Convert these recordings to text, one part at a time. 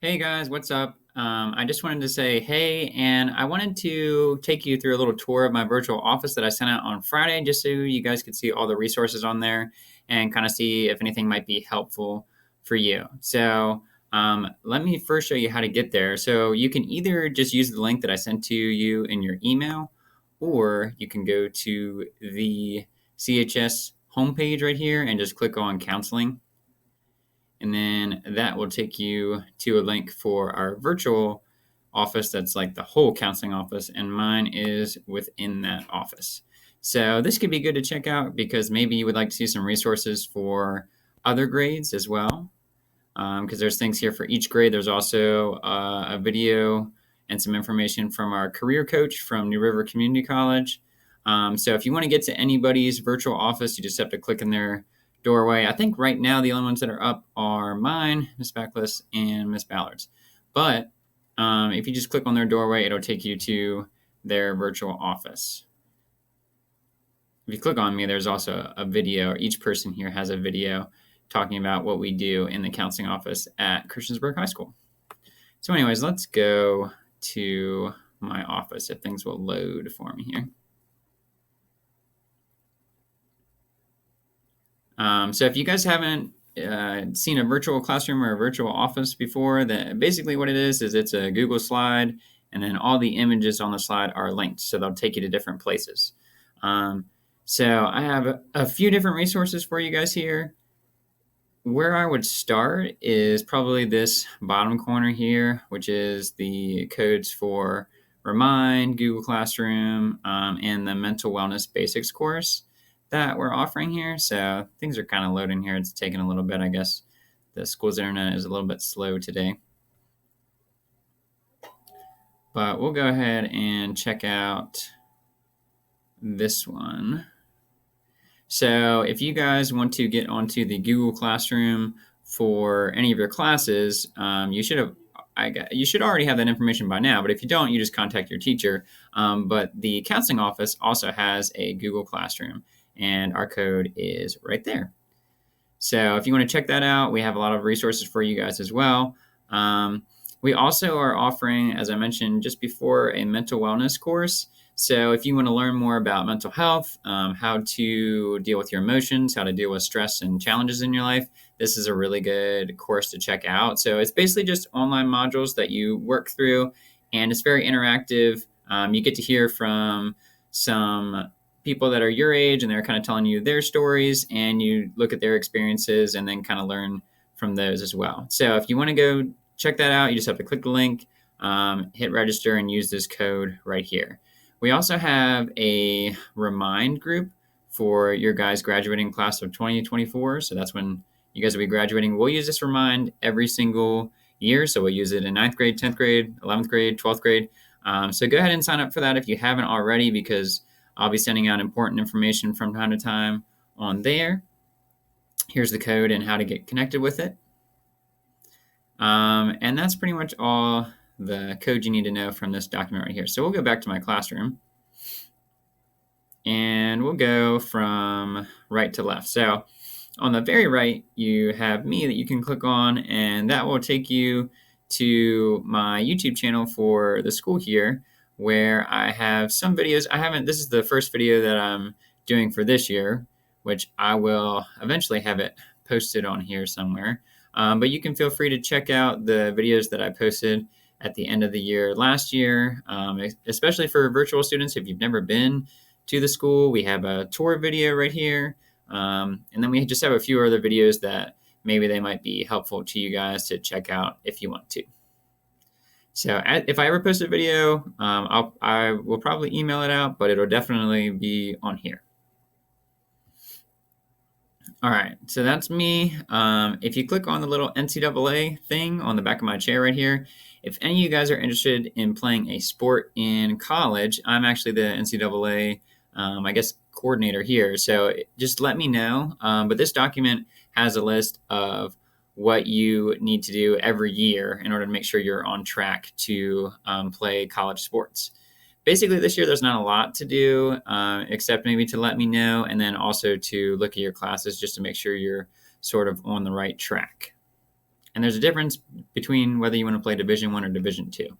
Hey guys, what's up? I just wanted to say hey, and I wanted to take you through a little tour of my virtual office that I sent out on Friday, just so you guys could see all the resources on there and kind of see if anything might be helpful for you. Let me first show you how to get there. So you can either just use the link that I sent to you in your email, or you can go to the CHS homepage right here and just click on counseling. And then that will take you to a link for our virtual office that's like the whole counseling office, and mine is within that office. So this could be good to check out because maybe you would like to see some resources for other grades as well. Because there's things here for each grade. There's also a video and some information from our career coach from New River Community College. So if you want to get to anybody's virtual office, you just have to click in their doorway. I think right now the only ones that are up are mine, Miss Backless, and Miss Ballard's. But if you just click on their doorway, it'll take you to their virtual office. If you click on me, there's also a video. Each person here has a video talking about what we do in the counseling office at Christiansburg High School. So anyways, let's go to my office if things will load for me here. So if you guys haven't seen a virtual classroom or a virtual office before, then basically what it is it's a Google slide, and then all the images on the slide are linked, so they'll take you to different places. So I have a few different resources for you guys here. Where I would start is probably this bottom corner here, which is the codes for Remind, Google Classroom, and the Mental Wellness Basics course that we're offering here. So things are kind of loading here. It's taking a little bit, I guess. The school's internet is a little bit slow today. But we'll go ahead and check out this one. So if you guys want to get onto the Google Classroom for any of your classes, you should already have that information by now. But if you don't, you just contact your teacher. But the counseling office also has a Google Classroom, and our code is right there. So if you want to check that out, we have a lot of resources for you guys as well. We also are offering, as I mentioned just before, a mental wellness course. So if you want to learn more about mental health, how to deal with your emotions, how to deal with stress and challenges in your life, this is a really good course to check out. So it's basically just online modules that you work through, and it's very interactive. You get to hear from some people that are your age, and they're kind of telling you their stories, and you look at their experiences and then kind of learn from those as well. So if you want to go check that out, you just have to click the link, hit register, and use this code right here. We also have a Remind group for your guys graduating class of 2024. So that's when you guys will be graduating. We'll use this Remind every single year. So we'll use it in 9th grade, 10th grade, 11th grade, 12th grade. So go ahead and sign up for that if you haven't already, because I'll be sending out important information from time to time on there. Here's the code and how to get connected with it. And that's pretty much all the code you need to know from this document right here. So we'll go back to my classroom, and we'll go from right to left. So on the very right, you have me that you can click on, and that will take you to my YouTube channel for the school here, where I have some videos. This is the first video that I'm doing for this year, which I will eventually have it posted on here somewhere. But you can feel free to check out the videos that I posted at the end of the year last year, especially for virtual students. If you've never been to the school, we have a tour video right here. And then we just have a few other videos that maybe they might be helpful to you guys to check out if you want to. So if I ever post a video, I will probably email it out, but it'll definitely be on here. All right, so that's me. If you click on the little NCAA thing on the back of my chair right here, if any of you guys are interested in playing a sport in college, I'm actually the NCAA, I guess, coordinator here. So just let me know. But this document has a list of what you need to do every year in order to make sure you're on track to play college sports. Basically, this year there's not a lot to do except maybe to let me know, and then also to look at your classes just to make sure you're sort of on the right track. And there's a difference between whether you want to play Division I or Division II.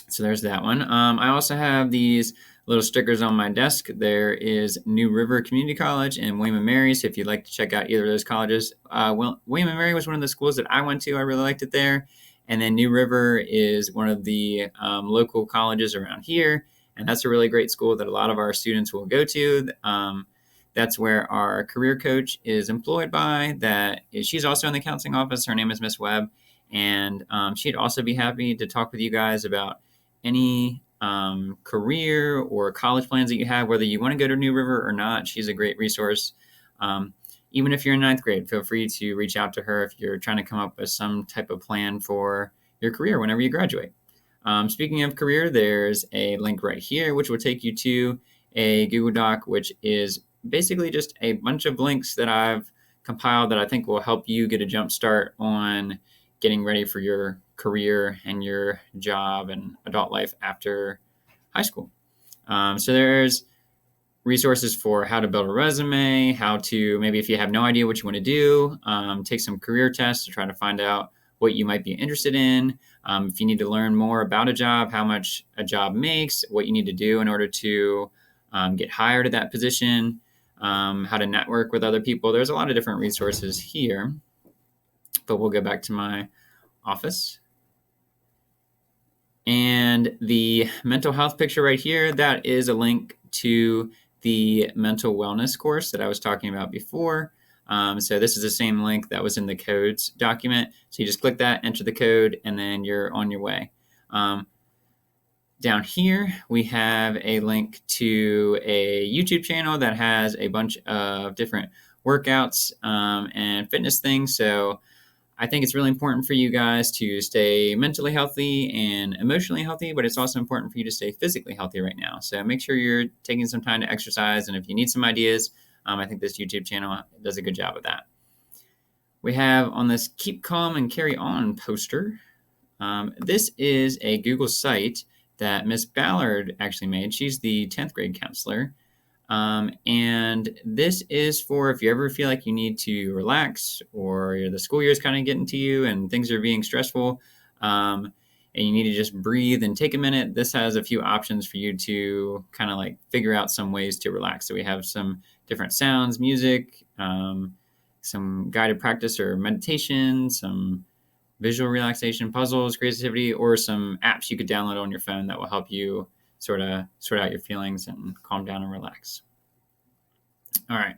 So there's that one. I also have these little stickers on my desk. There is New River Community College and William & Mary. So if you'd like to check out either of those colleges, William & Mary was one of the schools that I went to. I really liked it there. And then New River is one of the local colleges around here. And that's a really great school that a lot of our students will go to. That's where our career coach is employed by. She's also in the counseling office. Her name is Miss Webb. And she'd also be happy to talk with you guys about any career or college plans that you have, whether you want to go to New River or not. She's a great resource. Even if you're in ninth grade, feel free to reach out to her if you're trying to come up with some type of plan for your career whenever you graduate. Speaking of career, there's a link right here, which will take you to a Google Doc, which is basically just a bunch of links that I've compiled that I think will help you get a jump start on getting ready for your career and your job and adult life after high school. So there's resources for how to build a resume, how to, maybe if you have no idea what you want to do, take some career tests to try to find out what you might be interested in. If you need to learn more about a job, how much a job makes, what you need to do in order to get hired at that position, how to network with other people. There's a lot of different resources here, but we'll go back to my office. And the mental health picture right here, that is a link to the mental wellness course that I was talking about before. So this is the same link that was in the codes document. So you just click that, enter the code, and then you're on your way. Down here, we have a link to a YouTube channel that has a bunch of different workouts and fitness things. So I think it's really important for you guys to stay mentally healthy and emotionally healthy, but it's also important for you to stay physically healthy right now. So make sure you're taking some time to exercise. And if you need some ideas, I think this YouTube channel does a good job of that. We have on this Keep Calm and Carry On poster. This is a Google site that Miss Ballard actually made. She's the 10th grade counselor. And this is for if you ever feel like you need to relax or the school year is kind of getting to you and things are being stressful, and you need to just breathe and take a minute. This has a few options for you to kind of like figure out some ways to relax. So we have some different sounds, music, some guided practice or meditation, some visual relaxation, puzzles, creativity, or some apps you could download on your phone that will help you sort out your feelings and calm down and relax. All right.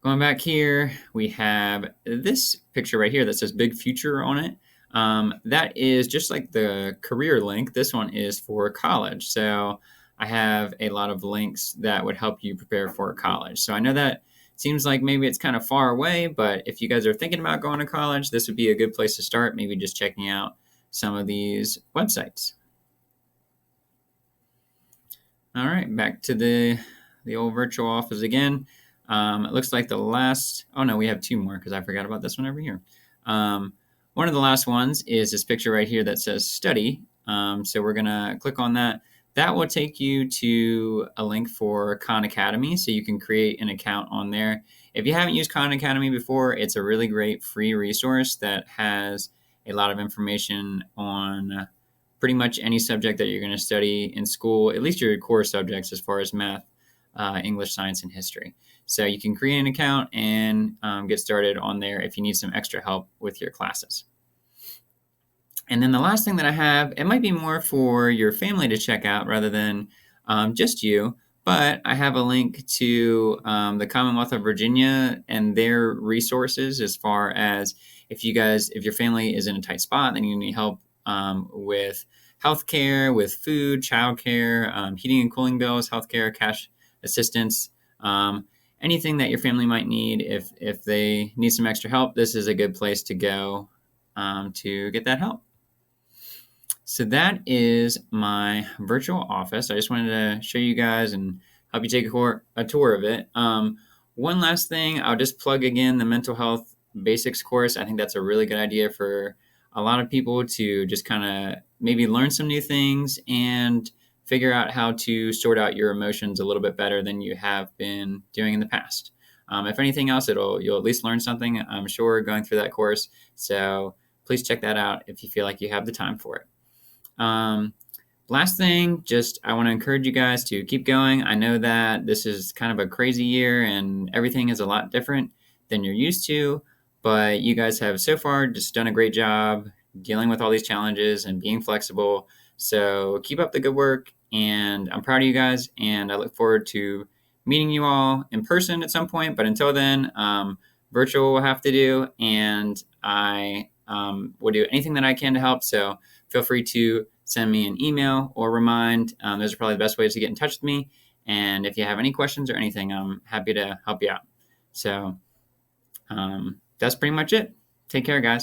Going back here, we have this picture right here that says Big Future on it. That is just like the career link. This one is for college. So I have a lot of links that would help you prepare for college. So I know that seems like maybe it's kind of far away, but if you guys are thinking about going to college, this would be a good place to start, maybe just checking out some of these websites. All right, back to the old virtual office again. It looks like the last, oh no, we have two more because I forgot about this one over here. One of the last ones is this picture right here that says study. So we're gonna click on that. That will take you to a link for Khan Academy, so you can create an account on there. If you haven't used Khan Academy before, it's a really great free resource that has a lot of information on pretty much any subject that you're going to study in school, at least your core subjects as far as math, English, science, and history. So you can create an account and get started on there if you need some extra help with your classes. And then the last thing that I have, it might be more for your family to check out rather than just you, but I have a link to the Commonwealth of Virginia and their resources as far as if your family is in a tight spot and you need help with healthcare, with food, childcare, heating and cooling bills, healthcare, cash assistance, anything that your family might need. If they need some extra help, this is a good place to go to get that help. So that is my virtual office. I just wanted to show you guys and help you take a tour of it. One last thing, I'll just plug again the mental health basics course. I think that's a really good idea for a lot of people to just kind of maybe learn some new things and figure out how to sort out your emotions a little bit better than you have been doing in the past. If anything else, you'll at least learn something, I'm sure, going through that course. So please check that out if you feel like you have the time for it. Last thing, just I want to encourage you guys to keep going. I know that this is kind of a crazy year and everything is a lot different than you're used to, but you guys have so far just done a great job dealing with all these challenges and being flexible. So keep up the good work, and I'm proud of you guys, and I look forward to meeting you all in person at some point. But until then, virtual will have to do, and I will do anything that I can to help. So feel free to send me an email or remind. Those are probably the best ways to get in touch with me. And if you have any questions or anything, I'm happy to help you out. So that's pretty much it. Take care, guys.